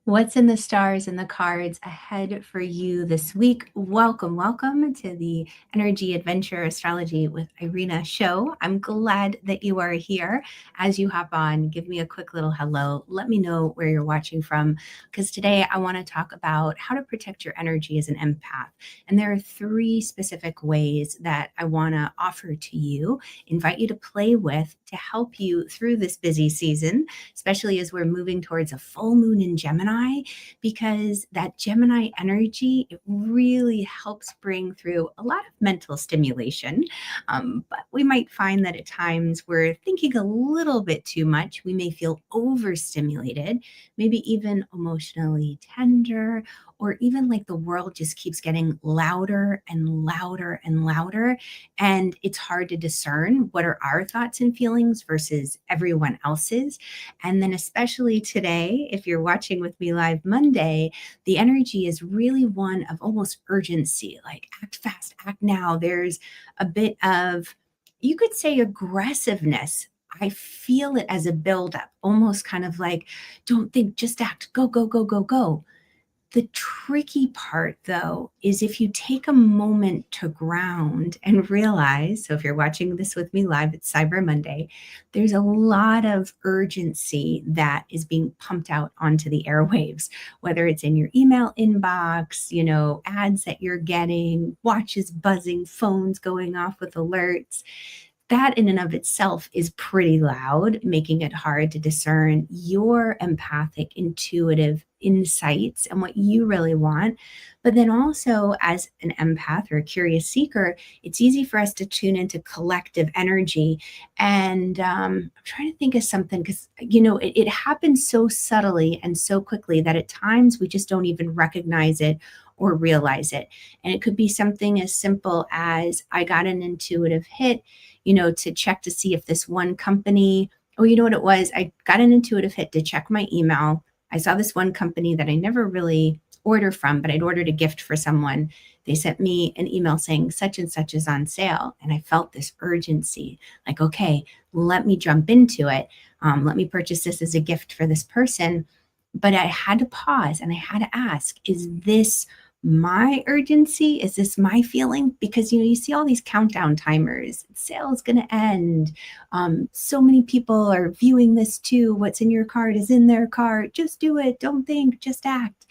What's in the stars and the cards ahead for you this week? Welcome to the Energy Adventure Astrology with Irena show. I'm glad that you are here. As you hop on, give me a quick little hello. Let me know where you're watching from, because today I want to talk about how to protect your energy as an empath. And there are three specific ways that I want to offer to you, invite you to play with to help you through this busy season, especially as we're moving towards a full moon in Gemini, because that Gemini energy, it really helps bring through a lot of mental stimulation. But we might find that at times we're thinking a little bit too much. We may feel overstimulated, maybe even emotionally tender, or even like the world just keeps getting louder and louder and louder. And it's hard to discern what are our thoughts and feelings versus everyone else's. And then, especially today, if you're watching with me live Monday, the energy is really one of almost urgency, like act fast, act now. There's a bit of, you could say, aggressiveness. I feel it as a buildup, almost kind of like, don't think, just act, go, go, go, go, go. The tricky part, though, is if you take a moment to ground and realize, so if you're watching this with me live, it's Cyber Monday, there's a lot of urgency that is being pumped out onto the airwaves, whether it's in your email inbox, ads that you're getting, watches buzzing, phones going off with alerts. That in and of itself is pretty loud, making it hard to discern your empathic, intuitive insights and what you really want. But then also, as an empath or a curious seeker, it's easy for us to tune into collective energy. And I'm trying to think of something because, it happens so subtly and so quickly that at times we just don't even recognize it or realize it. And it could be something as simple as I got an intuitive hit, to check to see if this one company, oh, you know what it was? I got an intuitive hit to check my email. I saw this one company that I never really order from, but I'd ordered a gift for someone. They sent me an email saying such and such is on sale. And I felt this urgency, like, okay, let me jump into it. Let me purchase this as a gift for this person. But I had to pause and I had to ask, is this my urgency? Is this my feeling? Because you see all these countdown timers. Sale is going to end. So many people are viewing this too. What's in your cart is in their cart. Just do it. Don't think. Just act.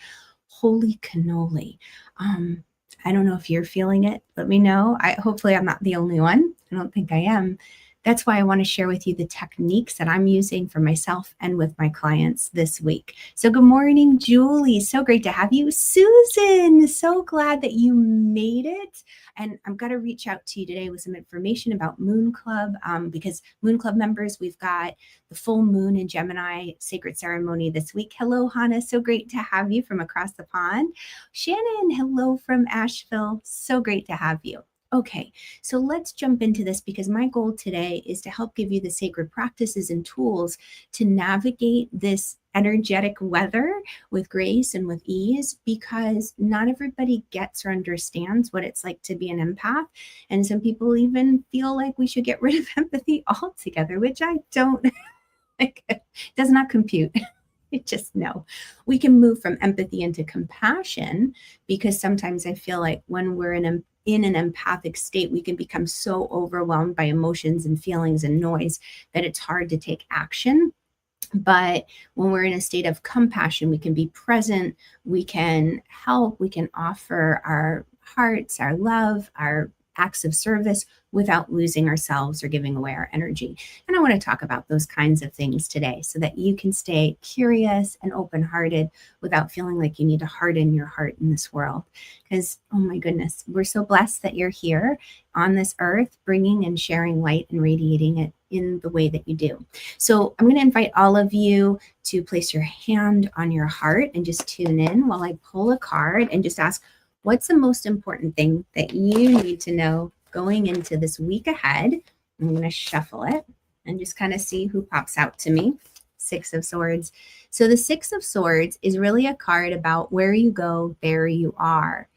Holy cannoli. I don't know if you're feeling it. Let me know. Hopefully I'm not the only one. I don't think I am. That's why I want to share with you the techniques that I'm using for myself and with my clients this week. So good morning, Julie. So great to have you. Susan, so glad that you made it. And I'm going to reach out to you today with some information about Moon Club, because Moon Club members, we've got the full moon in Gemini sacred ceremony this week. Hello, Hannah. So great to have you from across the pond. Shannon, hello from Asheville. So great to have you. Okay, so let's jump into this because my goal today is to help give you the sacred practices and tools to navigate this energetic weather with grace and with ease, because not everybody gets or understands what it's like to be an empath. And some people even feel like we should get rid of empathy altogether, which I don't, like, does not compute. It just, no. We can move from empathy into compassion, because sometimes I feel like when we're in an empathic state, we can become so overwhelmed by emotions and feelings and noise that it's hard to take action. But when we're in a state of compassion, we can be present, we can help, we can offer our hearts, our love, our acts of service without losing ourselves or giving away our energy. And I want to talk about those kinds of things today so that you can stay curious and open-hearted without feeling like you need to harden your heart in this world. Because, oh my goodness, we're so blessed that you're here on this earth, bringing and sharing light and radiating it in the way that you do. So I'm going to invite all of you to place your hand on your heart and just tune in while I pull a card and just ask, what's the most important thing that you need to know going into this week ahead? I'm going to shuffle it and just kind of see who pops out to me. Six of Swords. So the Six of Swords is really a card about where you go, there you are.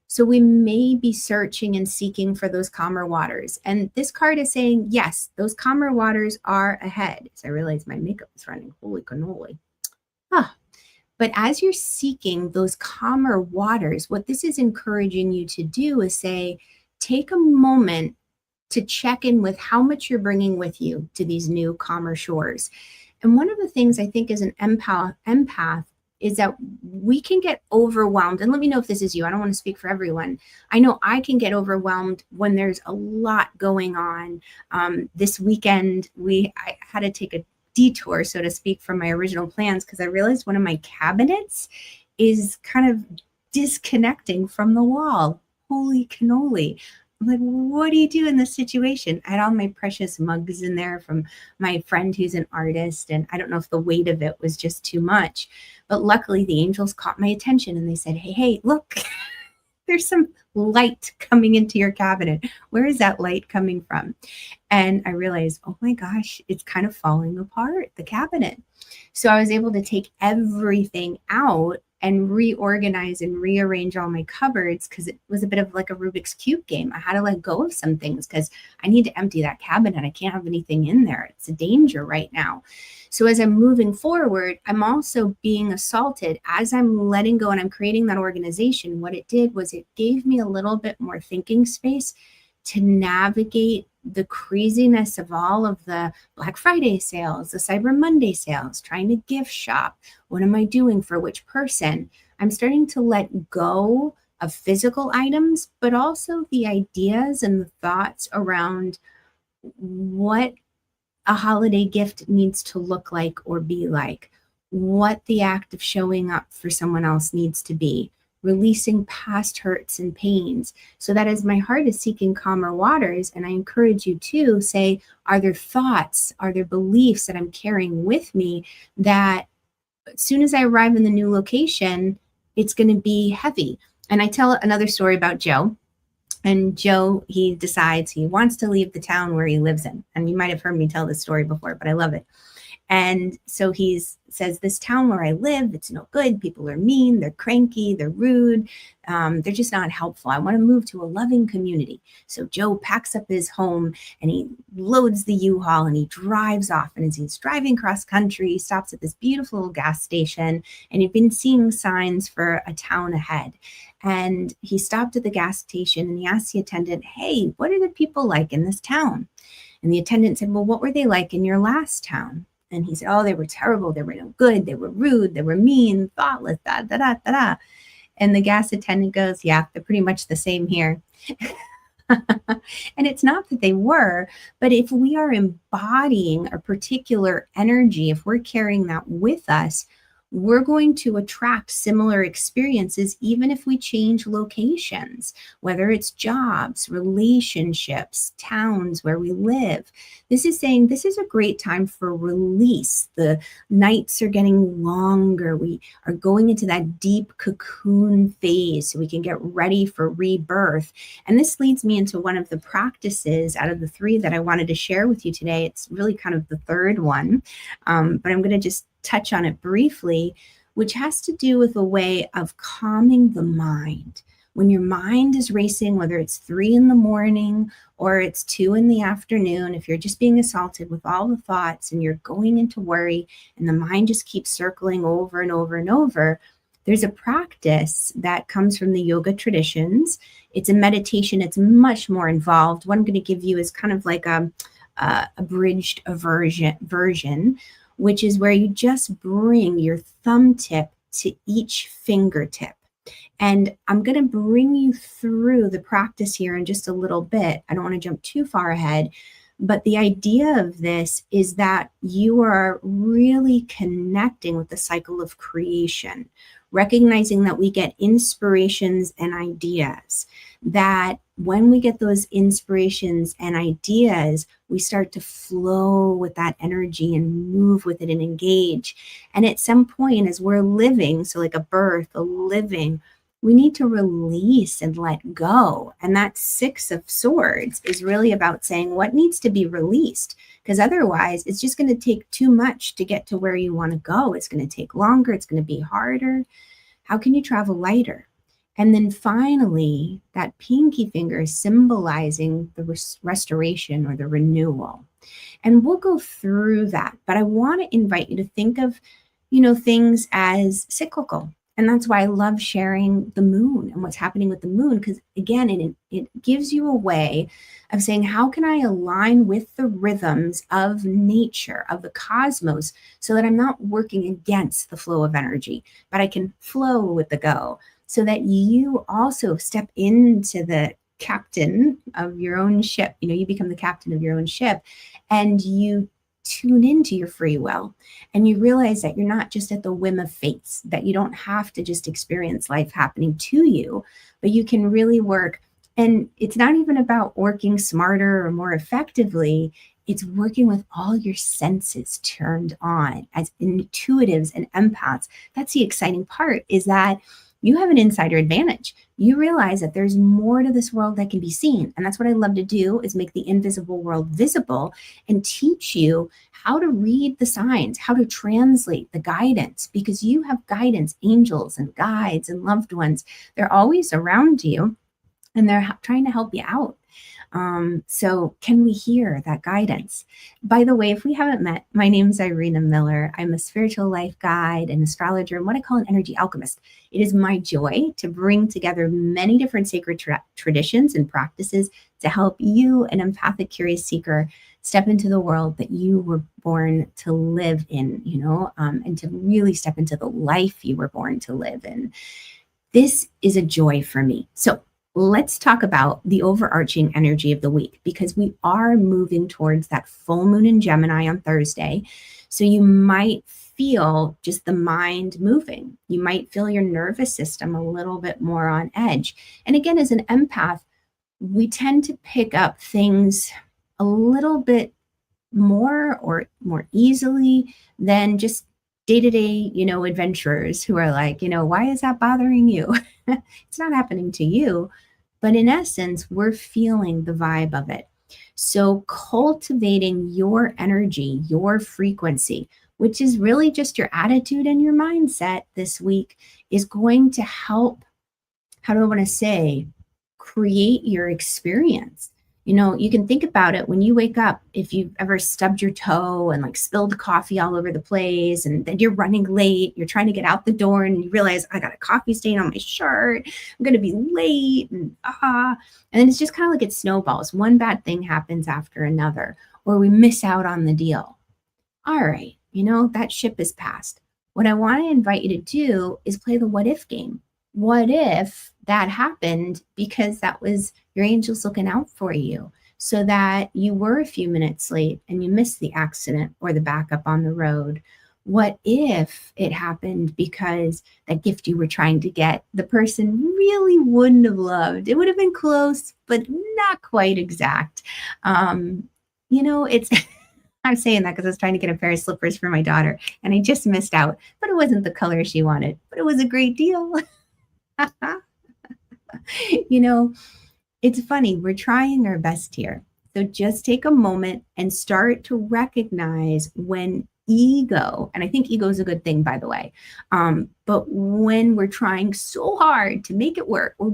So we may be searching and seeking for those calmer waters. And this card is saying, yes, those calmer waters are ahead. So I realize my makeup is running. Holy cannoli. But as you're seeking those calmer waters, what this is encouraging you to do is say, take a moment to check in with how much you're bringing with you to these new calmer shores. And one of the things I think as an empath is that we can get overwhelmed. And let me know if this is you. I don't want to speak for everyone. I know I can get overwhelmed when there's a lot going on. This weekend, I had to take a detour, so to speak, from my original plans because I realized one of my cabinets is kind of disconnecting from the wall. Holy cannoli. I'm like, what do you do in this situation? I had all my precious mugs in there from my friend who's an artist. And I don't know if the weight of it was just too much. But luckily, the angels caught my attention and they said, hey, look, there's some light coming into your cabinet. Where is that light coming from? And I realized, oh my gosh, it's kind of falling apart, the cabinet. So I was able to take everything out and reorganize and rearrange all my cupboards because it was a bit of like a Rubik's Cube game. I had to let go of some things because I need to empty that cabinet. I can't have anything in there. It's a danger right now. So as I'm moving forward, I'm also being assaulted as I'm letting go and I'm creating that organization. What it did was it gave me a little bit more thinking space to navigate the craziness of all of the Black Friday sales, the Cyber Monday sales, trying to gift shop. What am I doing for which person? I'm starting to let go of physical items, but also the ideas and the thoughts around what a holiday gift needs to look like or be like, what the act of showing up for someone else needs to be, releasing past hurts and pains, so that as my heart is seeking calmer waters, and I encourage you to say, are there thoughts, are there beliefs that I'm carrying with me that as soon as I arrive in the new location, it's going to be heavy. And I tell another story about Joe. And Joe, he decides he wants to leave the town where he lives in. And you might have heard me tell this story before, but I love it. And so he says, this town where I live, it's no good. People are mean, they're cranky, they're rude. They're just not helpful. I want to move to a loving community. So Joe packs up his home and he loads the U-Haul and he drives off. And as he's driving cross country, he stops at this beautiful little gas station and he'd been seeing signs for a town ahead. And he stopped at the gas station and he asked the attendant, hey, what are the people like in this town? And the attendant said, well, what were they like in your last town? And he said, oh, they were terrible. They were no good. They were rude. They were mean, thoughtless, da, da, da, da, da. And the gas attendant goes, yeah, they're pretty much the same here. And it's not that they were, but if we are embodying a particular energy, if we're carrying that with us, we're going to attract similar experiences, even if we change locations, whether it's jobs, relationships, towns where we live. This is saying this is a great time for release. The nights are getting longer. We are going into that deep cocoon phase so we can get ready for rebirth. And this leads me into one of the practices out of the three that I wanted to share with you today. It's really kind of the third one, but I'm going to just touch on it briefly, which has to do with a way of calming the mind. When your mind is racing, whether it's 3 a.m. or it's 2 p.m, if you're just being assaulted with all the thoughts and you're going into worry and the mind just keeps circling over and over and over, there's a practice that comes from the yoga traditions. It's a meditation. It's much more involved. What I'm going to give you is kind of like a abridged version, which is where you just bring your thumb tip to each fingertip. And I'm going to bring you through the practice here in just a little bit. I don't want to jump too far ahead, but the idea of this is that you are really connecting with the cycle of creation, recognizing that we get inspirations and ideas, that when we get those inspirations and ideas, we start to flow with that energy and move with it and engage. And at some point, as we're living, so like a birth, a living, we need to release and let go. And that 6 of Swords is really about saying what needs to be released, because otherwise it's just going to take too much to get to where you want to go. It's going to take longer. It's going to be harder. How can you travel lighter? And then finally, that pinky finger is symbolizing the restoration or the renewal. And we'll go through that. But I want to invite you to think of things as cyclical. And that's why I love sharing the moon and what's happening with the moon, because again, it gives you a way of saying, how can I align with the rhythms of nature, of the cosmos, so that I'm not working against the flow of energy, but I can flow with the go, so that you also step into the captain of your own ship. You become the captain of your own ship, and you tune into your free will, and you realize that you're not just at the whim of fates, that you don't have to just experience life happening to you, but you can really work. And it's not even about working smarter or more effectively. It's working with all your senses turned on as intuitives and empaths. That's the exciting part, is that you have an insider advantage. You realize that there's more to this world that can be seen. And that's what I love to do, is make the invisible world visible and teach you how to read the signs, how to translate the guidance, because you have guidance, angels and guides and loved ones. They're always around you, and they're trying to help you out. So can we hear that guidance? By the way, if we haven't met, my name is Irena Miller. I'm a spiritual life guide, an astrologer, and what I call an energy alchemist. It is my joy to bring together many different sacred traditions and practices to help you, an empathic, curious seeker, step into the world that you were born to live in, and to really step into the life you were born to live in. This is a joy for me. So let's talk about the overarching energy of the week, because we are moving towards that full moon in Gemini on Thursday. So you might feel just the mind moving. You might feel your nervous system a little bit more on edge. And again, as an empath, we tend to pick up things a little bit more or more easily than just day-to-day, adventurers who are like, why is that bothering you? It's not happening to you, but in essence, we're feeling the vibe of it. So cultivating your energy, your frequency, which is really just your attitude and your mindset this week, is going to help, how do I want to say, create your experience. You can think about it when you wake up. If you've ever stubbed your toe and spilled coffee all over the place, and then you're running late, you're trying to get out the door and you realize, I got a coffee stain on my shirt, I'm going to be late, and then it's just kind of like it snowballs. One bad thing happens after another, or we miss out on the deal. All right, that ship is passed. What I want to invite you to do is play the what if game. What if that happened because that was your angels looking out for you, so that you were a few minutes late and you missed the accident or the backup on the road? What if it happened because that gift you were trying to get, the person really wouldn't have loved? It would have been close, but not quite exact. It's I'm saying that because I was trying to get a pair of slippers for my daughter and I just missed out, but it wasn't the color she wanted, but it was a great deal. It's funny, we're trying our best here. So just take a moment and start to recognize when ego, and I think ego is a good thing, by the way, but when we're trying so hard to make it work, we're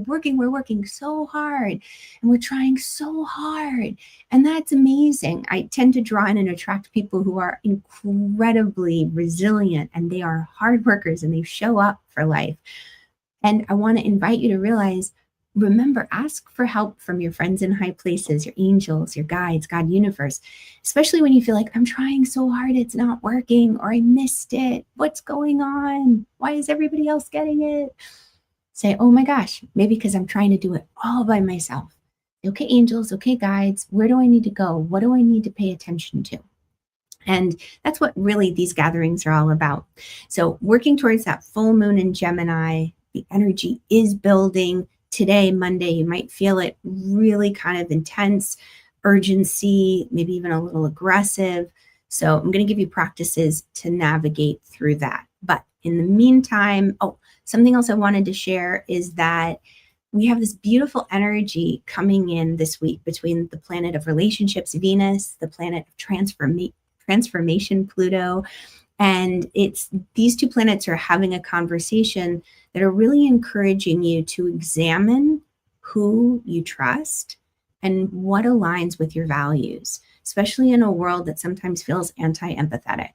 working so hard, and we're trying so hard, and that's amazing. I tend to draw in and attract people who are incredibly resilient, and they are hard workers, and they show up for life. And I want to invite you to realize, remember, ask for help from your friends in high places, your angels, your guides, God, universe, especially when you feel like, I'm trying so hard, it's not working, or I missed it. What's going on? Why is everybody else getting it? Say, oh my gosh, maybe because I'm trying to do it all by myself. Okay, angels, okay, guides, where do I need to go? What do I need to pay attention to? And that's what really these gatherings are all about. So working towards that full moon in Gemini, the energy is building. Today, Monday, you might feel it really kind of intense, urgency, maybe even a little aggressive. So I'm going to give you practices to navigate through that. But in the meantime, something else I wanted to share is that we have this beautiful energy coming in this week between the planet of relationships, Venus, the planet of transformation, Pluto. And it's these two planets are having a conversation that are really encouraging you to examine who you trust and what aligns with your values, especially in a world that sometimes feels anti-empathetic.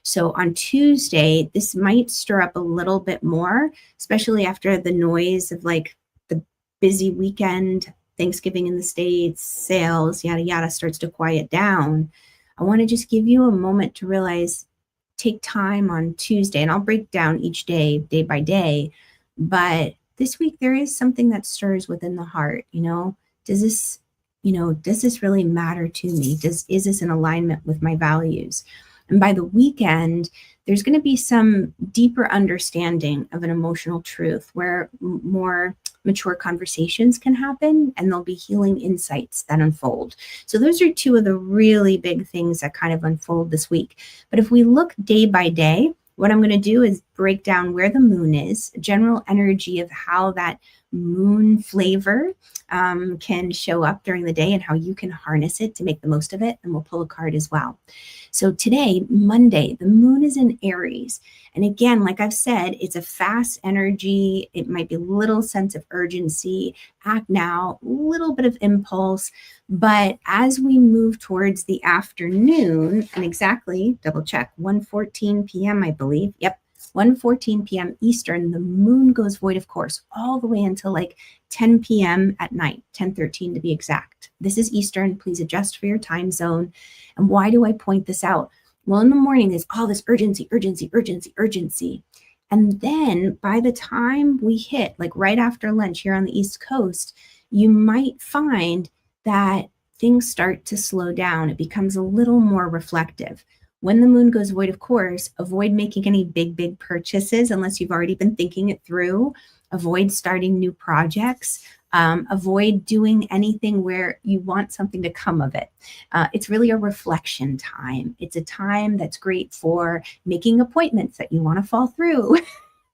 So on Tuesday, this might stir up a little bit more, especially after the noise of like the busy weekend, Thanksgiving in the States, sales, yada, yada, starts to quiet down. I want to just give you a moment to realize, take time on Tuesday, and I'll break down each day, day by day. But this week, there is something that stirs within the heart. Does this, does this really matter to me? Is this in alignment with my values? And by the weekend, there's going to be some deeper understanding of an emotional truth where more mature conversations can happen, and there'll be healing insights that unfold. So those are two of the really big things that kind of unfold this week. But if we look day by day, what I'm going to do is break down where the moon is, general energy of how that moon flavor can show up during the day and how you can harness it to make the most of it. And we'll pull a card as well. So today, Monday, the moon is in Aries. And again, like I've said, it's a fast energy. It might be a little sense of urgency, act now, a little bit of impulse. But as we move towards the afternoon, and exactly, double check, 1:14 p.m., I believe. Yep. 1:14 p.m. Eastern, the moon goes void of course all the way until like 10 p.m. at night, 10:13 to be exact. This is Eastern. Please adjust for your time zone. And why do I point this out? Well, in the morning, there's all this urgency, urgency, urgency, urgency. And then by the time we hit, like right after lunch here on the East Coast, you might find that things start to slow down. It becomes a little more reflective. When the moon goes void, of course, avoid making any big purchases unless you've already been thinking it through. Avoid starting new projects. Avoid doing anything where you want something to come of it. It's really a reflection time. It's a time that's great for making appointments that you want to fall through.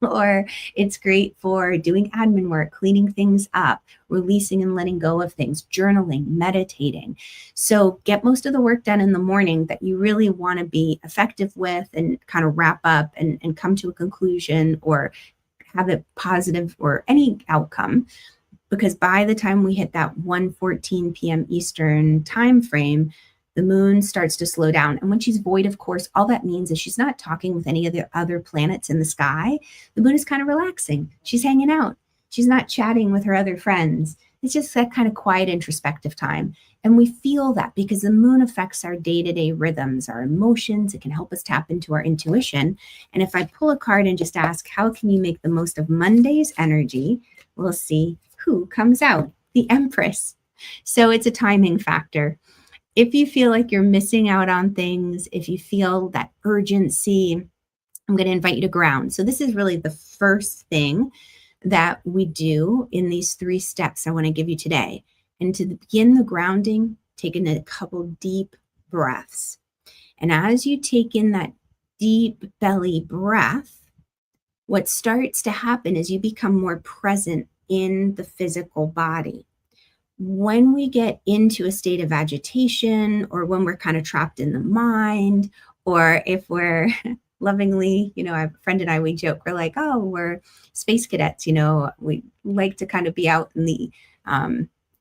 Or it's great for doing admin work, cleaning things up, releasing and letting go of things, journaling, meditating. So get most of the work done in the morning that you really want to be effective with and kind of wrap up and come to a conclusion or have it positive or any outcome. Because by the time we hit that 1:14 p.m. Eastern time frame, the moon starts to slow down. And when she's void, of course, all that means is she's not talking with any of the other planets in the sky. The moon is kind of relaxing. She's hanging out. She's not chatting with her other friends. It's just that kind of quiet, introspective time. And we feel that because the moon affects our day-to-day rhythms, our emotions. It can help us tap into our intuition. And if I pull a card and just ask, how can you make the most of Monday's energy? We'll see who comes out, the Empress. So it's a timing factor. If you feel like you're missing out on things, if you feel that urgency, I'm going to invite you to ground. So this is really the first thing that we do in these 3 steps I want to give you today. And to begin the grounding, take in a couple deep breaths. And as you take in that deep belly breath, what starts to happen is you become more present in the physical body. When we get into a state of agitation, or when we're kind of trapped in the mind, or if we're lovingly, a friend and I, we joke, we're like, oh, we're space cadets, we like to kind of be out in the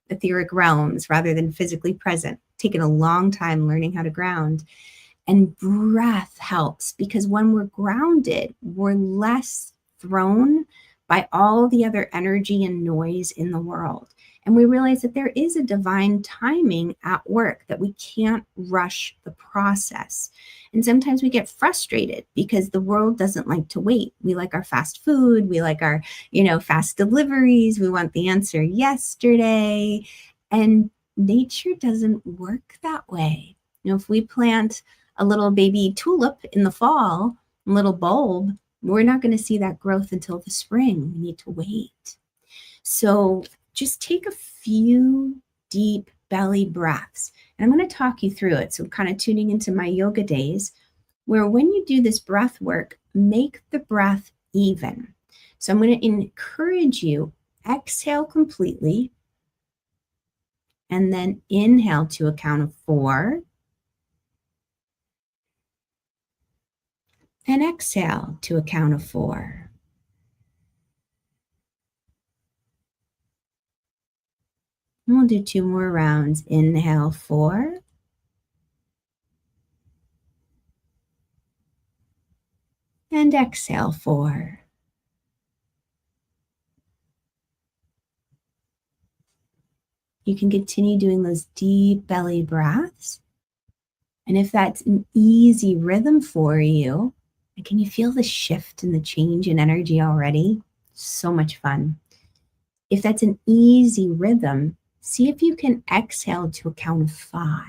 etheric realms rather than physically present, taking a long time learning how to ground. And breath helps because when we're grounded, we're less thrown by all the other energy and noise in the world. And we realize that there is a divine timing at work, that we can't rush the process. And sometimes we get frustrated because the world doesn't like to wait. We like our fast food. We like our, fast deliveries. We want the answer yesterday. And nature doesn't work that way. If we plant a little baby tulip in the fall, a little bulb, we're not going to see that growth until the spring. We need to wait. So just take a few deep belly breaths. And I'm going to talk you through it. So kind of tuning into my yoga days, where when you do this breath work, make the breath even. So I'm going to encourage you, exhale completely, and then inhale to a count of 4. And exhale to a count of 4. And we'll do 2 more rounds. Inhale 4. And exhale 4. You can continue doing those deep belly breaths. And if that's an easy rhythm for you, can you feel the shift and the change in energy already? So much fun. If that's an easy rhythm, see if you can exhale to a count of 5.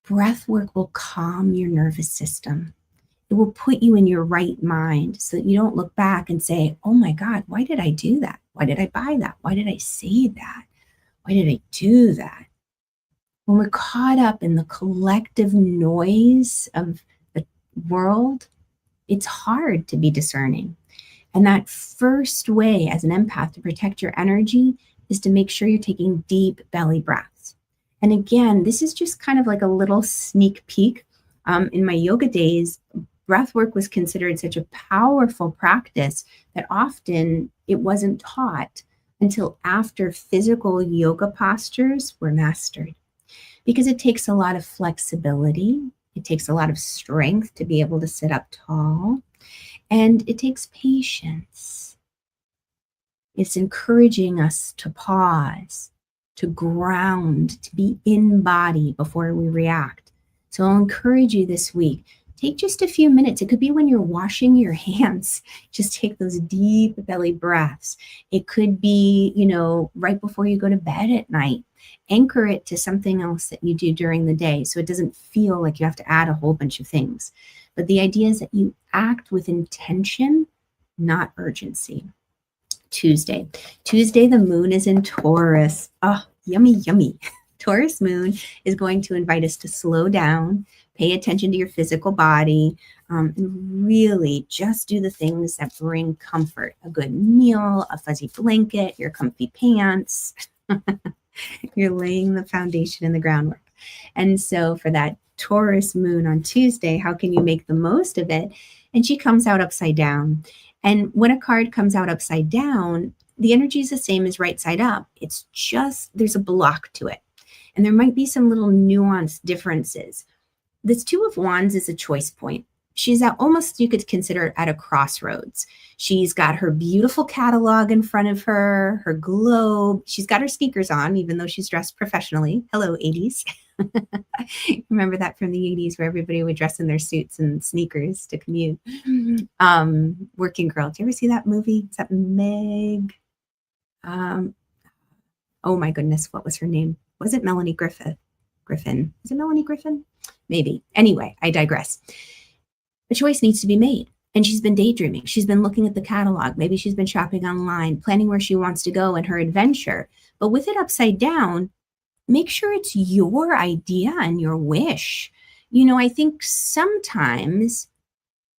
Breath work will calm your nervous system. It will put you in your right mind so that you don't look back and say, oh my God, why did I do that? Why did I buy that? Why did I say that? Why did I do that? When we're caught up in the collective noise of the world, it's hard to be discerning. And that first way as an empath to protect your energy is to make sure you're taking deep belly breaths. And again, this is just kind of like a little sneak peek. In my yoga days, breath work was considered such a powerful practice that often it wasn't taught until after physical yoga postures were mastered. Because it takes a lot of flexibility, it takes a lot of strength to be able to sit up tall, and it takes patience. It's encouraging us to pause, to ground, to be in body before we react. So I'll encourage you this week, take just a few minutes. It could be when you're washing your hands. Just take those deep belly breaths. It could be, right before you go to bed at night. Anchor it to something else that you do during the day so it doesn't feel like you have to add a whole bunch of things. But the idea is that you act with intention, not urgency. Tuesday, the moon is in Taurus. Oh, yummy, yummy. Taurus moon is going to invite us to slow down, pay attention to your physical body, and really just do the things that bring comfort. A good meal, a fuzzy blanket, your comfy pants. You're laying the foundation and the groundwork. And so for that Taurus moon on Tuesday, how can you make the most of it? And she comes out upside down. And when a card comes out upside down, the energy is the same as right side up. It's just there's a block to it. And there might be some little nuanced differences. This Two of Wands is a choice point. She's at almost, you could consider it at a crossroads. She's got her beautiful catalog in front of her, her globe. She's got her sneakers on, even though she's dressed professionally. Hello, 80s. Remember that from the 80s where everybody would dress in their suits and sneakers to commute. Working Girl. Do you ever see that movie? Is that Meg? Oh my goodness, what was her name? Was it Melanie Griffin? Is it Melanie Griffin? Maybe. Anyway, I digress. A choice needs to be made. And she's been daydreaming. She's been looking at the catalog. Maybe she's been shopping online, planning where she wants to go in her adventure. But with it upside down, make sure it's your idea and your wish. I think sometimes,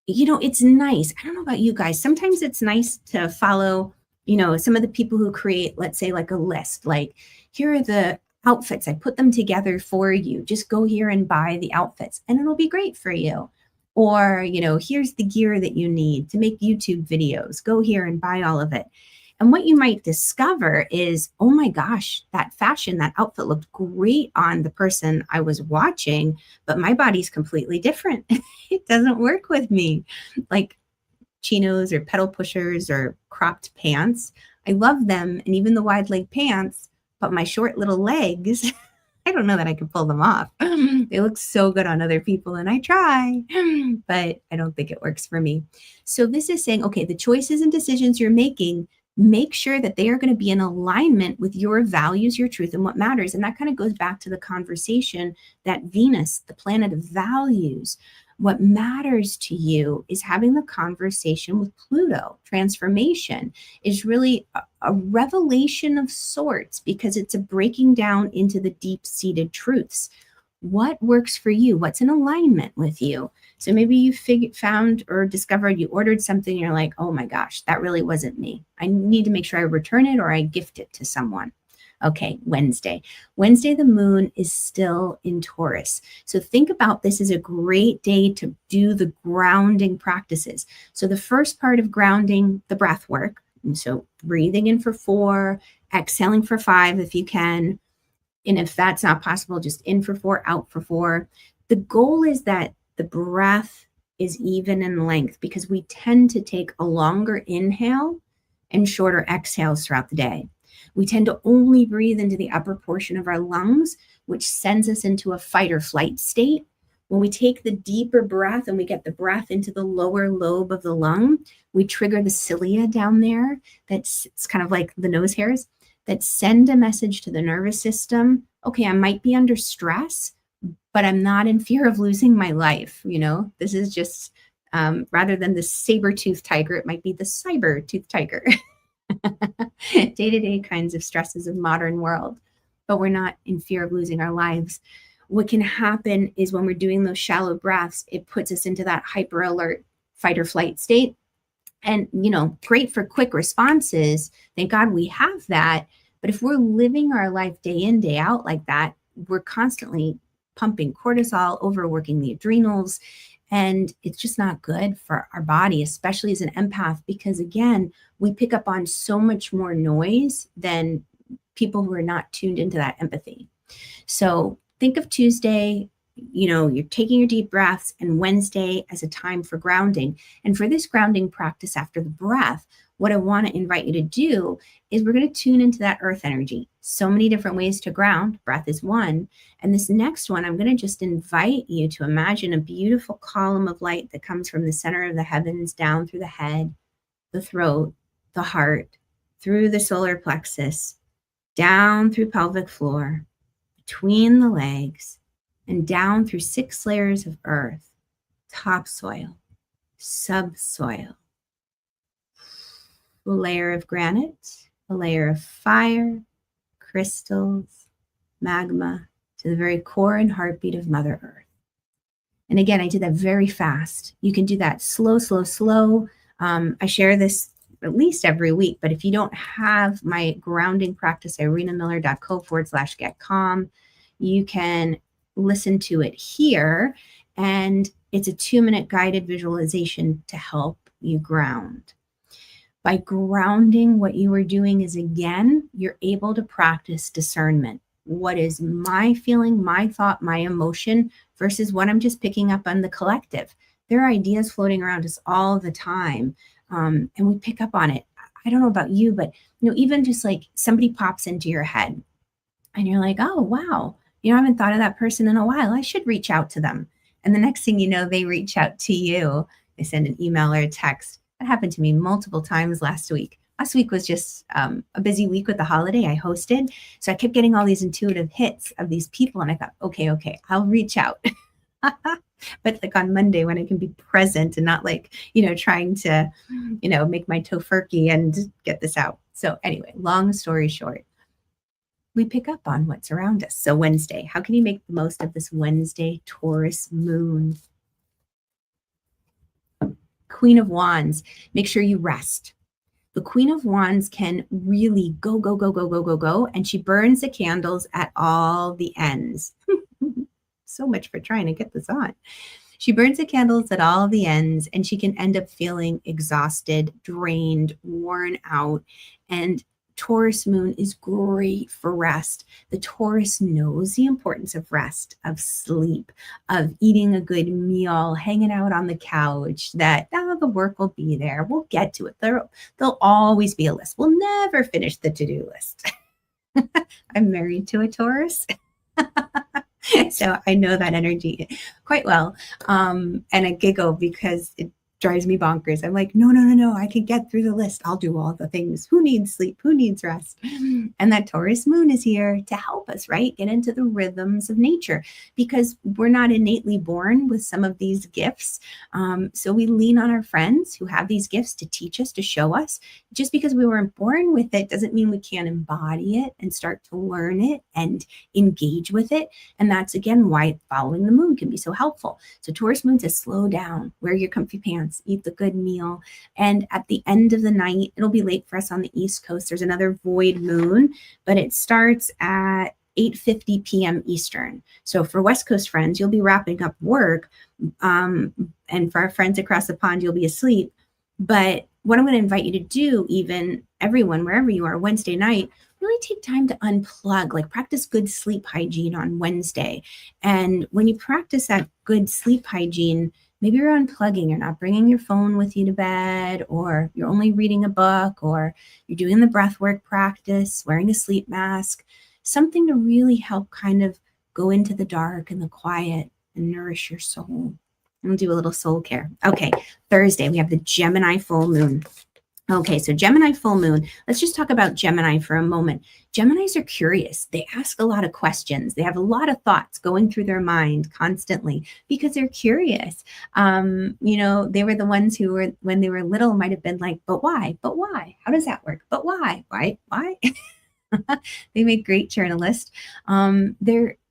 it's nice. I don't know about you guys. Sometimes it's nice to follow, some of the people who create, let's say, like a list. Like, here are the outfits. I put them together for you. Just go here and buy the outfits, and it'll be great for you. Or, here's the gear that you need to make YouTube videos. Go here and buy all of it. And what you might discover is, oh my gosh, that outfit looked great on the person I was watching, but my body's completely different. It doesn't work with me. Like chinos or pedal pushers or cropped pants. I love them. And even the wide leg pants, but my short little legs, I don't know that I can pull them off. They look so good on other people and I try, but I don't think it works for me. So this is saying, okay, the choices and decisions you're making, make sure that they are going to be in alignment with your values, your truth, and what matters. And that kind of goes back to the conversation that Venus, the planet of values, what matters to you is having the conversation with Pluto. Transformation is really a revelation of sorts because it's a breaking down into the deep-seated truths. What works for you? What's in alignment with you? So maybe you found or discovered you ordered something and you're like, oh my gosh, that really wasn't me. I need to make sure I return it or I gift it to someone. Okay, Wednesday, the moon is still in Taurus. So think about this as a great day to do the grounding practices. So the first part of grounding, the breath work. And so breathing in for 4, exhaling for 5 if you can. And if that's not possible, just in for 4, out for 4. The goal is that the breath is even in length, because we tend to take a longer inhale and shorter exhales throughout the day. We tend to only breathe into the upper portion of our lungs, which sends us into a fight or flight state. When we take the deeper breath and we get the breath into the lower lobe of the lung, we trigger the cilia down there. It's kind of like the nose hairs that send a message to the nervous system. Okay, I might be under stress, but I'm not in fear of losing my life. This is just, rather than the saber-toothed tiger, it might be the cyber-toothed tiger. Day-to-day kinds of stresses of modern world, but we're not in fear of losing our lives. What can happen is when we're doing those shallow breaths, it puts us into that hyper alert fight or flight state. And, great for quick responses. Thank God we have that. But if we're living our life day in, day out like that, we're constantly pumping cortisol, overworking the adrenals, and it's just not good for our body, especially as an empath, because again, we pick up on so much more noise than people who are not tuned into that empathy. So think of Tuesday, you're taking your deep breaths, and Wednesday as a time for grounding. And for this grounding practice after the breath, what I want to invite you to do is we're going to tune into that earth energy. So many different ways to ground. Breath is one. And this next one, I'm going to just invite you to imagine a beautiful column of light that comes from the center of the heavens down through the head, the throat, the heart, through the solar plexus, down through pelvic floor, between the legs, and down through 6 layers of earth: topsoil, subsoil, a layer of granite, a layer of fire, crystals, magma, to the very core and heartbeat of Mother Earth. And again, I did that very fast. You can do that slow, slow, slow. I share this at least every week, but if you don't have my grounding practice, irenamiller.co/get calm, you can listen to it here. And it's a 2-minute guided visualization to help you ground. By grounding, what you are doing is, again, you're able to practice discernment. What is my feeling, my thought, my emotion versus what I'm just picking up on the collective? There are ideas floating around us all the time, and we pick up on it. I don't know about you, but even just like somebody pops into your head and you're like, oh, wow, I haven't thought of that person in a while. I should reach out to them. And the next thing you know, they reach out to you. They send an email or a text. That happened to me multiple times last week. Last week was just a busy week with the holiday I hosted. So I kept getting all these intuitive hits of these people. And I thought, okay, I'll reach out. But like on Monday, when I can be present and not like, trying to, make my tofurkey and get this out. So anyway, long story short, we pick up on what's around us. So Wednesday, how can you make the most of this Wednesday Taurus moon? Queen of Wands, make sure you rest. The Queen of Wands can really go, go, go, go, go, go, go. And she burns the candles at all the ends. So much for trying to get this on. She burns the candles at all the ends, and she can end up feeling exhausted, drained, worn out. And Taurus moon is great for rest. The Taurus knows the importance of rest, of sleep, of eating a good meal, hanging out on the couch, that the work will be there. We'll get to it. There'll always be a list. We'll never finish the to-do list. I'm married to a Taurus. So I know that energy quite well. And I giggle because it drives me bonkers. I'm like, no, I can get through the list. I'll do all the things. Who needs sleep? Who needs rest? And that Taurus moon is here to help us, right? Get into the rhythms of nature, because we're not innately born with some of these gifts. So we lean on our friends who have these gifts to teach us, to show us. Just because we weren't born with it doesn't mean we can't embody it and start to learn it and engage with it. And that's, again, why following the moon can be so helpful. So Taurus moon says, slow down, wear your comfy pants, eat the good meal. And at the end of the night, it'll be late for us on the East Coast. There's another void moon, but it starts at 8:50 p.m. Eastern. So for West Coast friends, you'll be wrapping up work. And for our friends across the pond, you'll be asleep. But what I'm going to invite you to do, even everyone, wherever you are, Wednesday night, really take time to unplug, like practice good sleep hygiene on Wednesday. And when you practice that good sleep hygiene, maybe you're unplugging, you're not bringing your phone with you to bed, or you're only reading a book, or you're doing the breath work practice, wearing a sleep mask, something to really help kind of go into the dark and the quiet and nourish your soul. And we'll do a little soul care. Okay, Thursday, we have the Gemini full moon. Okay, so Gemini full moon. Let's just talk about Gemini for a moment. Geminis are curious. They ask a lot of questions. They have a lot of thoughts going through their mind constantly because they're curious. They were the ones who were, when they were little, might have been like, but why? But why? How does that work? But why? Why? They make great journalists.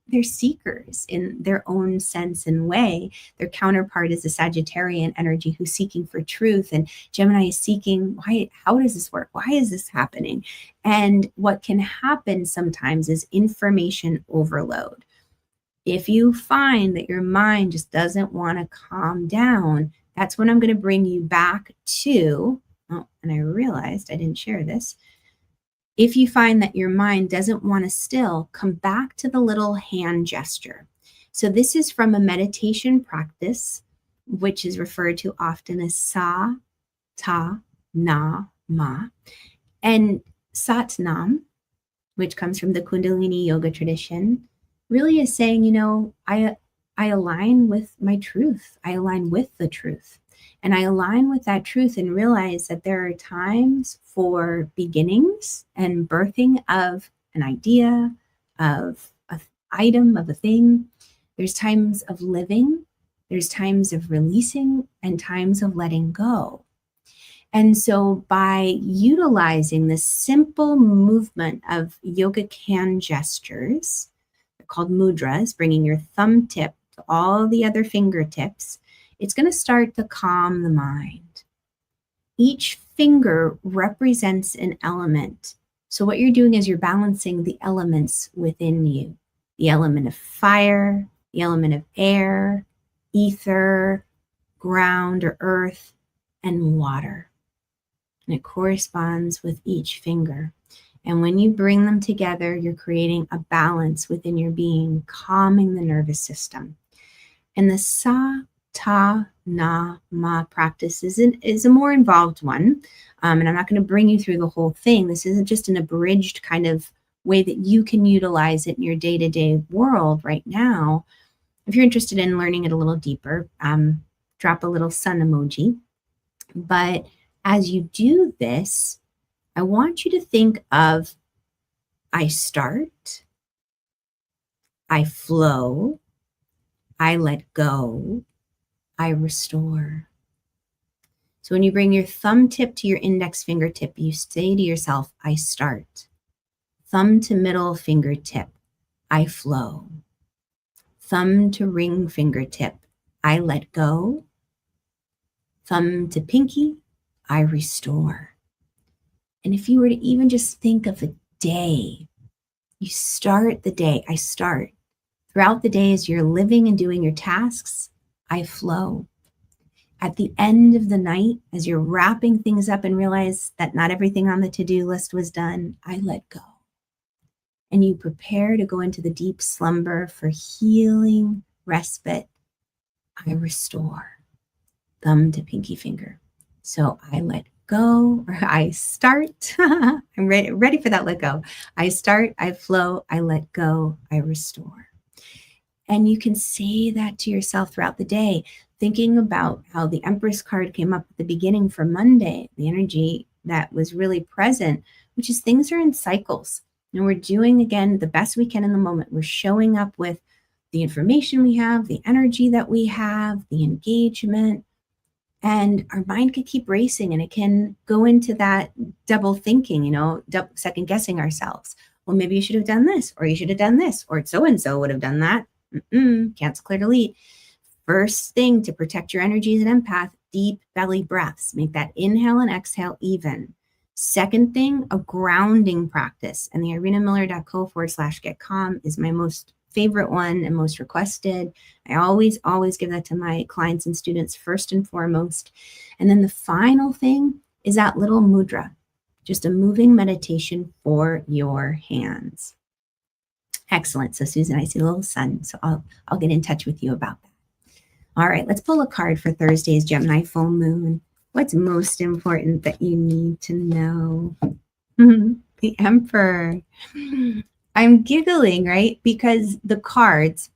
They're seekers in their own sense and way. Their counterpart is a Sagittarian energy who's seeking for truth, and Gemini is seeking, why? How does this work? Why is this happening? And what can happen sometimes is information overload. If you find that your mind just doesn't want to calm down, that's when I'm going to bring you back to, and I realized I didn't share this. If you find that your mind doesn't want to still, come back to the little hand gesture. So this is from a meditation practice, which is referred to often as Sa, Ta, Na, Ma. And Sat Nam, which comes from the Kundalini yoga tradition, really is saying, I align with my truth. I align with the truth. And I align with that truth and realize that there are times for beginnings and birthing of an idea, of an item, of a thing. There's times of living, there's times of releasing, and times of letting go. And so by utilizing this simple movement of yogic hand gestures, they're called mudras, bringing your thumb tip to all the other fingertips, it's going to start to calm the mind. Each finger represents an element. So what you're doing is you're balancing the elements within you. The element of fire, the element of air, ether, ground or earth, and water. And it corresponds with each finger. And when you bring them together, you're creating a balance within your being, calming the nervous system. And the Sa, Ta, Na, Ma practice is a more involved one. And I'm not going to bring you through the whole thing. This isn't just an abridged kind of way that you can utilize it in your day-to-day world right now. If you're interested in learning it a little deeper, drop a little sun emoji. But as you do this, I want you to think of, I start, I flow, I let go, I restore. So when you bring your thumb tip to your index fingertip, you say to yourself, I start. Thumb to middle fingertip, I flow. Thumb to ring fingertip, I let go. Thumb to pinky, I restore. And if you were to even just think of a day, you start the day, I start. Throughout the day as you're living and doing your tasks, I flow. At the end of the night, as you're wrapping things up and realize that not everything on the to-do list was done, I let go. And you prepare to go into the deep slumber for healing, respite, I restore. Thumb to pinky finger. So I let go, or I start. I'm ready for that let go. I start, I flow, I let go, I restore. And you can say that to yourself throughout the day, thinking about how the Empress card came up at the beginning for Monday, the energy that was really present, which is things are in cycles. And we're doing, again, the best we can in the moment. We're showing up with the information we have, the energy that we have, the engagement, and our mind can keep racing and it can go into that double thinking, second guessing ourselves. Well, maybe you should have done this, or you should have done this, or so-and-so would have done that. Cancel, clear, delete. First thing to protect your energy as an empath, deep belly breaths. Make that inhale and exhale even. Second thing, a grounding practice. And the irenamiller.co/get calm is my most favorite one and most requested. I always give that to my clients and students first and foremost. And then the final thing is that little mudra. just a moving meditation for your hands. Excellent. So Susan, I see a little sun, so I'll get in touch with you about that. All right, let's pull a card for Thursday's Gemini full moon. What's most important that you need to know? The Emperor. I'm giggling, right? Because the cards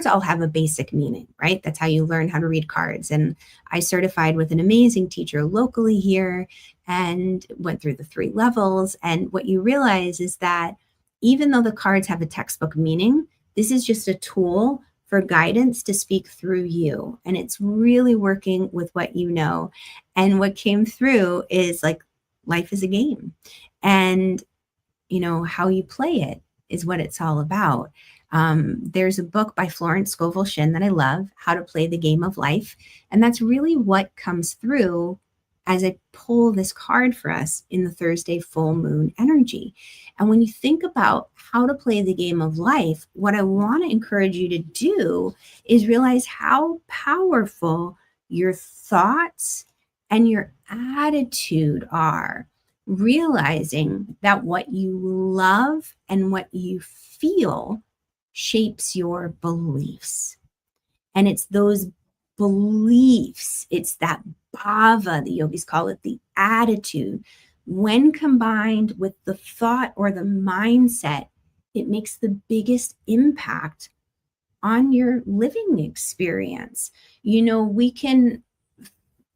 all have a basic meaning, right? That's how you learn how to read cards. And I certified with an amazing teacher locally here and went through the 3 levels. And what you realize is that even though the cards have a textbook meaning, this is just a tool for guidance to speak through you. And it's really working with what you know. And what came through is like life is a game. And how you play it is what it's all about. There's a book by Florence Scovel Shinn that I love, How to Play the Game of Life. And that's really what comes through as I pull this card for us in the Thursday full moon energy. And when you think about how to play the game of life, what I want to encourage you to do is realize how powerful your thoughts and your attitude are. Realizing that what you love and what you feel shapes your beliefs. And it's those beliefs, it's that bhava, the yogis call it, the attitude. When combined with the thought or the mindset, it makes the biggest impact on your living experience. We can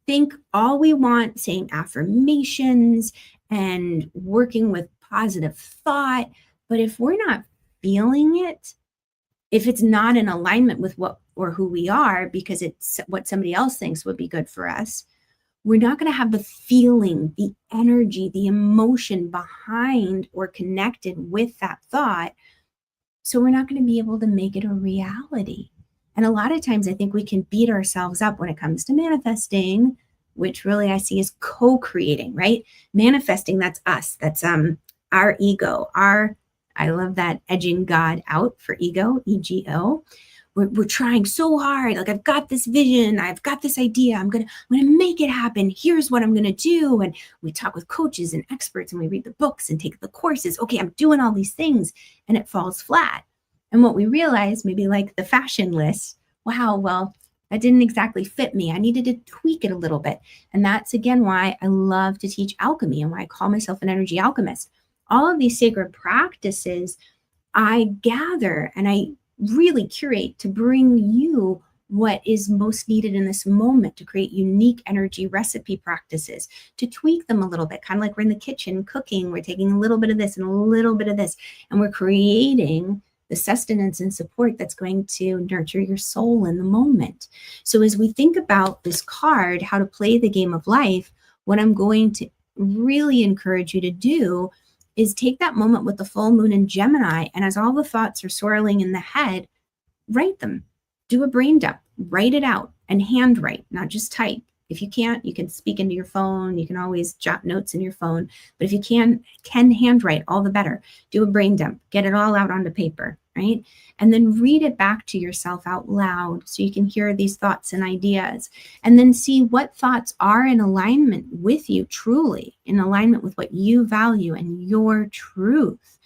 think all we want, saying affirmations and working with positive thought. But if we're not feeling it, if it's not in alignment with what or who we are, because it's what somebody else thinks would be good for us, we're not going to have the feeling, the energy, the emotion behind or connected with that thought. So we're not going to be able to make it a reality. And a lot of times I think we can beat ourselves up when it comes to manifesting, which really I see as co-creating, right? Manifesting, that's us. That's our ego. I love that edging God out for ego, EGO. We're trying so hard. Like, I've got this vision. I've got this idea. I'm gonna make it happen. Here's what I'm gonna do. And we talk with coaches and experts and we read the books and take the courses. Okay, I'm doing all these things and it falls flat. And what we realize, maybe like the fashion list, wow, well, that didn't exactly fit me. I needed to tweak it a little bit. And that's, again, why I love to teach alchemy and why I call myself an energy alchemist. All of these sacred practices I gather and I really curate to bring you what is most needed in this moment, to create unique energy recipe practices, to tweak them a little bit, kind of like we're in the kitchen cooking. We're taking a little bit of this and a little bit of this, and we're creating the sustenance and support that's going to nurture your soul in the moment. So as we think about this card, how to play the game of life, what I'm going to really encourage you to do is take that moment with the full moon in Gemini, and as all the thoughts are swirling in the head, write them. Do a brain dump, write it out, and handwrite, not just type. If you can't, you can speak into your phone. You can always jot notes in your phone. But if you can handwrite, all the better. Do a brain dump, get it all out onto paper, right? And then read it back to yourself out loud so you can hear these thoughts and ideas. And then see what thoughts are in alignment with you, truly in alignment with what you value and your truth.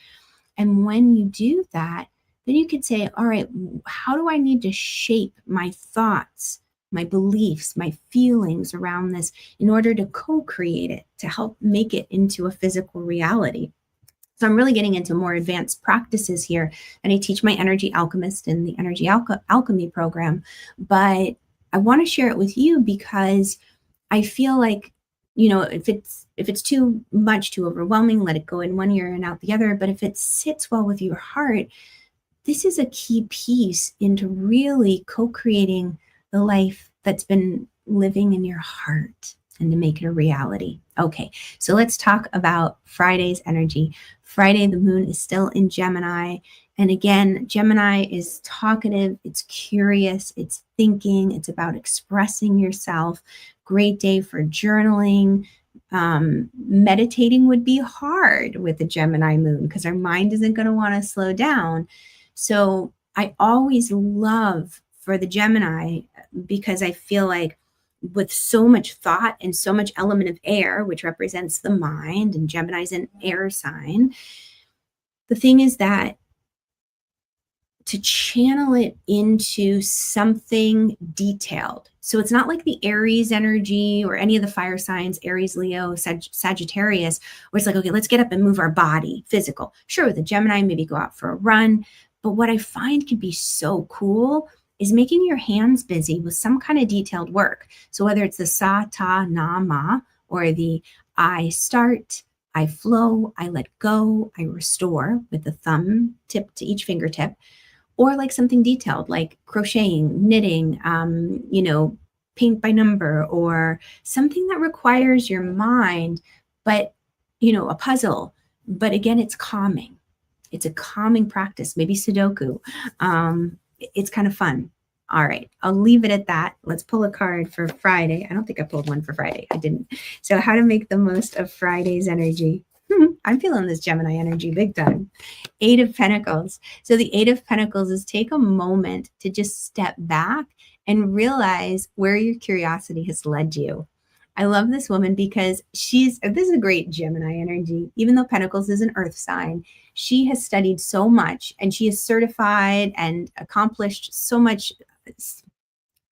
And when you do that, then you could say, all right, how do I need to shape my thoughts, my beliefs, my feelings around this in order to co-create it, to help make it into a physical reality? So I'm really getting into more advanced practices here, and I teach my energy alchemist in the energy alchemy program. But I want to share it with you because I feel like, if it's too much, too overwhelming, let it go in one ear and out the other. But if it sits well with your heart, this is a key piece into really co-creating the life that's been living in your heart and to make it a reality. Okay, so let's talk about Friday's energy. Friday, the moon is still in Gemini. And again, Gemini is talkative, it's curious, it's thinking, it's about expressing yourself. Great day for journaling. Meditating would be hard with the Gemini moon because our mind isn't going to want to slow down. So I always love for the Gemini, because I feel like with so much thought and so much element of air, which represents the mind, and Gemini's an air sign. The thing is that to channel it into something detailed. So it's not like the Aries energy or any of the fire signs, Aries, Leo, Sagittarius, where it's like, okay, let's get up and move our body, physical. Sure, with a Gemini, maybe go out for a run. But what I find can be so cool is making your hands busy with some kind of detailed work. So whether it's the sa, ta, na, ma, or the I start, I flow, I let go, I restore with the thumb tip to each fingertip, or like something detailed like crocheting, knitting, paint by number, or something that requires your mind, but, a puzzle. But again, it's calming. It's a calming practice, maybe Sudoku. It's kind of fun. All right, I'll leave it at that. Let's pull a card for Friday. I don't think I pulled one for Friday. I didn't. So how to make the most of Friday's energy. I'm feeling this Gemini energy big time. 8 of Pentacles. So the 8 of Pentacles is take a moment to just step back and realize where your curiosity has led you. I love this woman because this is a great Gemini energy. Even though Pentacles is an earth sign, she has studied so much and she is certified and accomplished so much,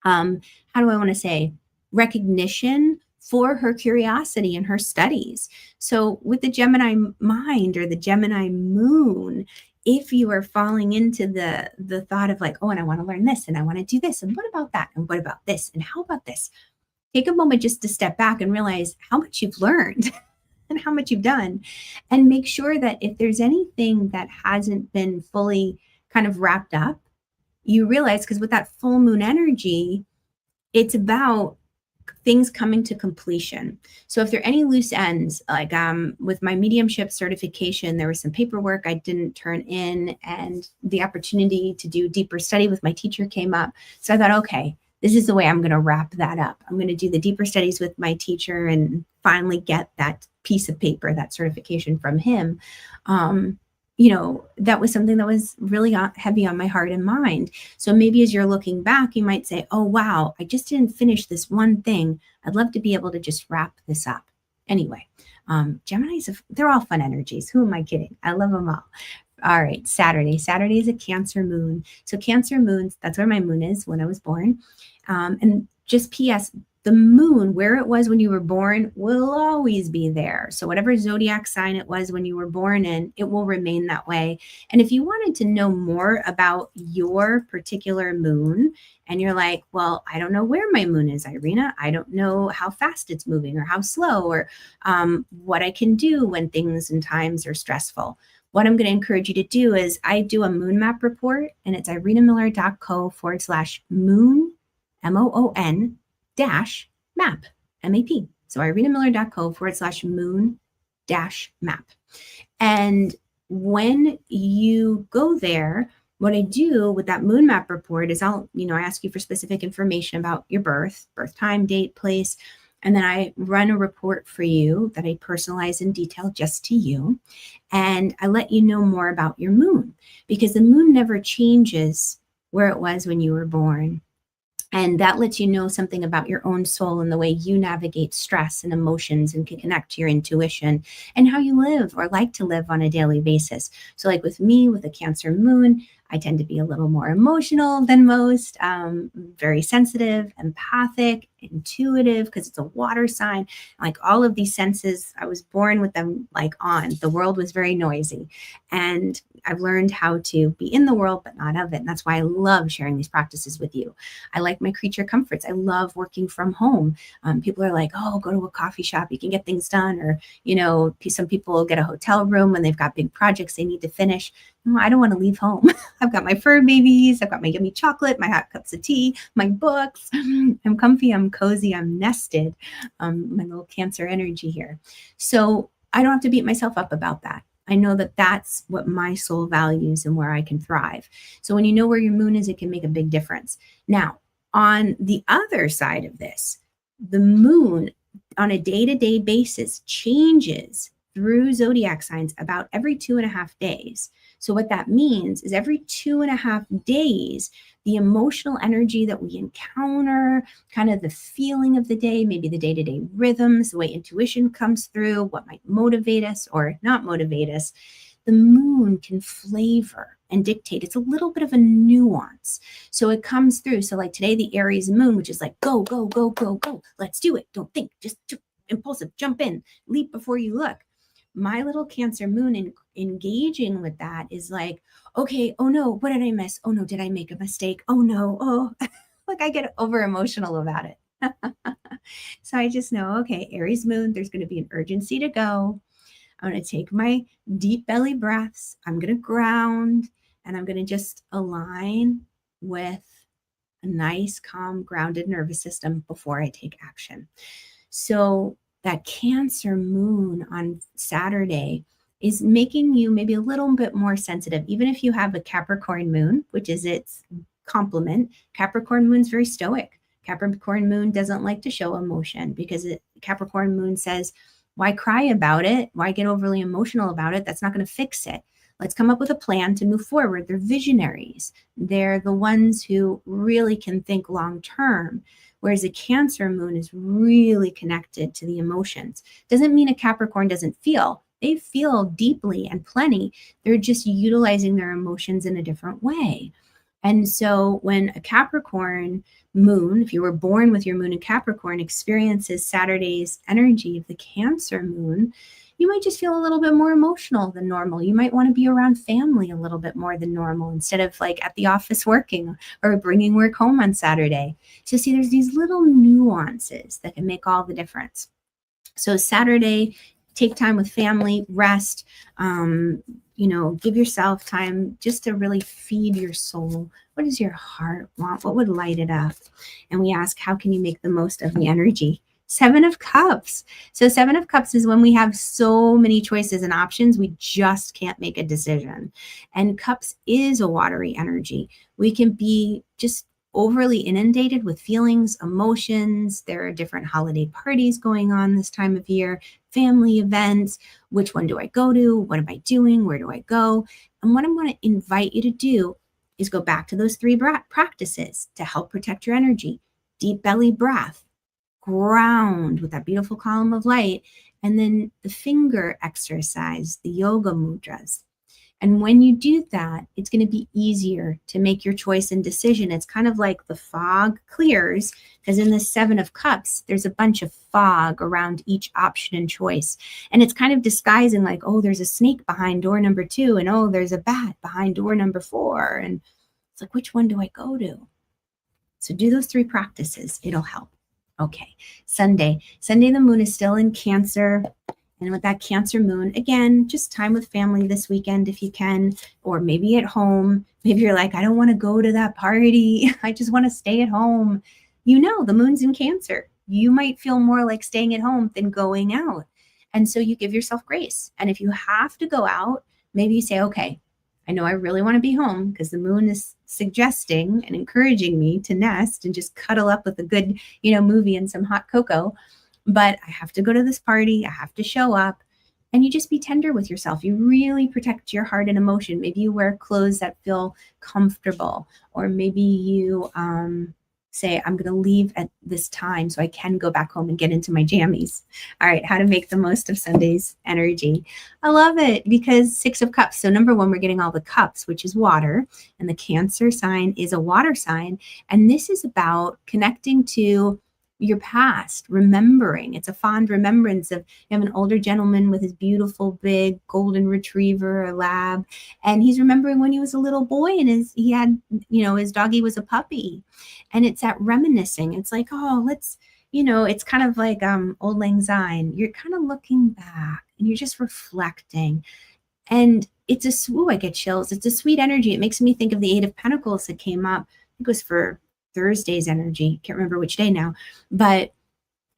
how do I want to say, recognition for her curiosity and her studies. So with the Gemini mind or the Gemini moon, if you are falling into the thought of like, oh, and I want to learn this and I want to do this, and what about that? And what about this? And how about this? Take a moment just to step back and realize how much you've learned and how much you've done. And make sure that if there's anything that hasn't been fully kind of wrapped up, you realize, because with that full moon energy, it's about things coming to completion. So if there are any loose ends, like with my mediumship certification, there was some paperwork I didn't turn in, and the opportunity to do deeper study with my teacher came up. So I thought, okay, this is the way I'm going to wrap that up. I'm going to do the deeper studies with my teacher and finally get that piece of paper, that certification from him. That was something that was really heavy on my heart and mind. So maybe as you're looking back, you might say, oh, wow, I just didn't finish this one thing. I'd love to be able to just wrap this up. Anyway, Geminis, they're all fun energies. Who am I kidding? I love them all. All right, Saturday. Saturday is a Cancer moon. So Cancer moons, that's where my moon is when I was born. And just P.S., the moon, where it was when you were born, will always be there. So whatever zodiac sign it was when you were born in, it will remain that way. And if you wanted to know more about your particular moon, and you're like, well, I don't know where my moon is, Irena. I don't know how fast it's moving or how slow, or what I can do when things and times are stressful. What I'm going to encourage you to do is I do a moon map report, and it's irenamiller.co/moon, MOON, dash map, MAP. So irenamiller.co/moon dash map. And when you go there, what I do with that moon map report is I ask you for specific information about your birth time, date, place, and then I run a report for you that I personalize in detail just to you. And I let you know more about your moon, because the moon never changes where it was when you were born. And that lets you know something about your own soul and the way you navigate stress and emotions and can connect to your intuition and how you live or like to live on a daily basis. So like with me, with a Cancer moon, I tend to be a little more emotional than most, very sensitive, empathic, intuitive, because it's a water sign. Like all of these senses, I was born with them like on. The world was very noisy. And I've learned how to be in the world, but not of it. And that's why I love sharing these practices with you. I like my creature comforts. I love working from home. People are like, oh, go to a coffee shop, you can get things done. Or, some people get a hotel room when they've got big projects they need to finish. No, I don't want to leave home. I've got my fur babies. I've got my yummy chocolate, my hot cups of tea, my books. I'm comfy. I'm cozy. I'm nested. My little Cancer energy here. So I don't have to beat myself up about that. I know that that's what my soul values and where I can thrive. So when you know where your moon is, it can make a big difference. Now, on the other side of this, the moon on a day-to-day basis changes through zodiac signs about every 2.5 days. So what that means is every 2.5 days, the emotional energy that we encounter, kind of the feeling of the day, maybe the day-to-day rhythms, the way intuition comes through, what might motivate us or not motivate us, the moon can flavor and dictate. It's a little bit of a nuance. So it comes through. So like today, the Aries moon, which is like, go, go, go, go, go. Let's do it. Don't think, just impulsive, jump in, leap before you look. My little Cancer moon engaging with that is like, okay, oh no, what did I miss? Oh no, did I make a mistake? Oh no, oh, like I get over emotional about it. So I just know, okay, Aries moon, there's going to be an urgency to go. I'm going to take my deep belly breaths. I'm going to ground, and I'm going to just align with a nice, calm, grounded nervous system before I take action. So that Cancer moon on Saturday is making you maybe a little bit more sensitive, even if you have a Capricorn moon, which is its complement. Capricorn moon's very stoic. Capricorn moon doesn't like to show emotion because Capricorn moon says, why cry about it? Why get overly emotional about it? That's not going to fix it. Let's come up with a plan to move forward. They're visionaries. They're the ones who really can think long term. Whereas a Cancer moon is really connected to the emotions. Doesn't mean a Capricorn doesn't feel. They feel deeply and plenty. They're just utilizing their emotions in a different way. And so when a Capricorn moon, if you were born with your moon in Capricorn, experiences Saturday's energy of the Cancer moon, you might just feel a little bit more emotional than normal. You might want to be around family a little bit more than normal instead of like at the office working or bringing work home on Saturday. So see, there's these little nuances that can make all the difference. So Saturday, take time with family, rest, give yourself time just to really feed your soul. What does your heart want? What would light it up? And we ask, how can you make the most of the energy? 7 of Cups. So 7 of Cups is when we have so many choices and options, we just can't make a decision. And Cups is a watery energy. We can be just overly inundated with feelings, emotions. There are different holiday parties going on this time of year, family events. Which one do I go to? What am I doing? Where do I go? And what I'm going to invite you to do is go back to those 3 practices to help protect your energy. Deep belly breath, ground with that beautiful column of light, and then the finger exercise, the yoga mudras. And when you do that, it's going to be easier to make your choice and decision. It's kind of like the fog clears, because in the 7 of Cups, there's a bunch of fog around each option and choice. And it's kind of disguising like, oh, there's a snake behind door number 2, and oh, there's a bat behind door number 4. And it's like, which one do I go to? So do those 3 practices. It'll help. Okay, Sunday, the moon is still in Cancer. And with that Cancer moon, again, just time with family this weekend if you can, or maybe at home. Maybe you're like, I don't want to go to that party. I just want to stay at home. The moon's in Cancer. You might feel more like staying at home than going out. And so you give yourself grace. And if you have to go out, maybe you say, okay, I know I really want to be home because the moon is suggesting and encouraging me to nest and just cuddle up with a good, movie and some hot cocoa. But I have to go to this party. I have to show up. And you just be tender with yourself. You really protect your heart and emotion. Maybe you wear clothes that feel comfortable, or maybe you say, I'm going to leave at this time so I can go back home and get into my jammies. All right, how to make the most of Sunday's energy. I love it because 6 of Cups. So number 1, we're getting all the cups, which is water. And the Cancer sign is a water sign. And this is about connecting to your past, remembering. It's a fond remembrance of, you have an older gentleman with his beautiful big golden retriever, a lab, and he's remembering when he was a little boy and his doggy was a puppy. And it's that reminiscing. It's like, oh, let's, it's kind of like Old Lang Syne. You're kind of looking back and you're just reflecting. And it's I get chills. It's a sweet energy. It makes me think of the 8 of Pentacles that came up. It was for Thursday's energy. Can't remember which day now, but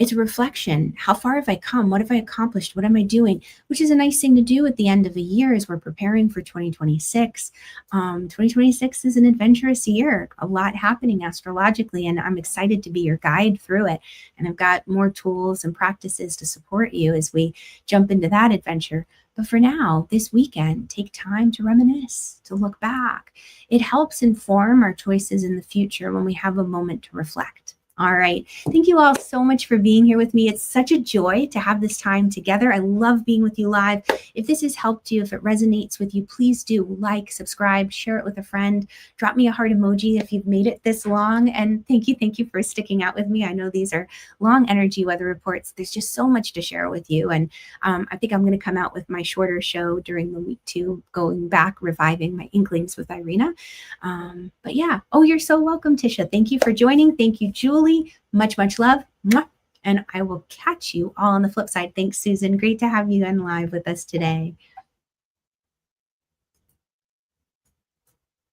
it's a reflection. How far have I come? What have I accomplished? What am I doing? Which is a nice thing to do at the end of a year as we're preparing for 2026. 2026 is an adventurous year, a lot happening astrologically, and I'm excited to be your guide through it. And I've got more tools and practices to support you as we jump into that adventure. But for now, this weekend, take time to reminisce, to look back. It helps inform our choices in the future when we have a moment to reflect. All right. Thank you all so much for being here with me. It's such a joy to have this time together. I love being with you live. If this has helped you, if it resonates with you, please do like, subscribe, share it with a friend. Drop me a heart emoji if you've made it this long. And thank you for sticking out with me. I know these are long energy weather reports. There's just so much to share with you. And I think I'm going to come out with my shorter show during the week too, going back, reviving my Inklings with Irena. But yeah. Oh, you're so welcome, Tisha. Thank you for joining. Thank you, Julie. Much love. Mwah. And I will catch you all on the flip side. Thanks, Susan. Great to have you on live with us today.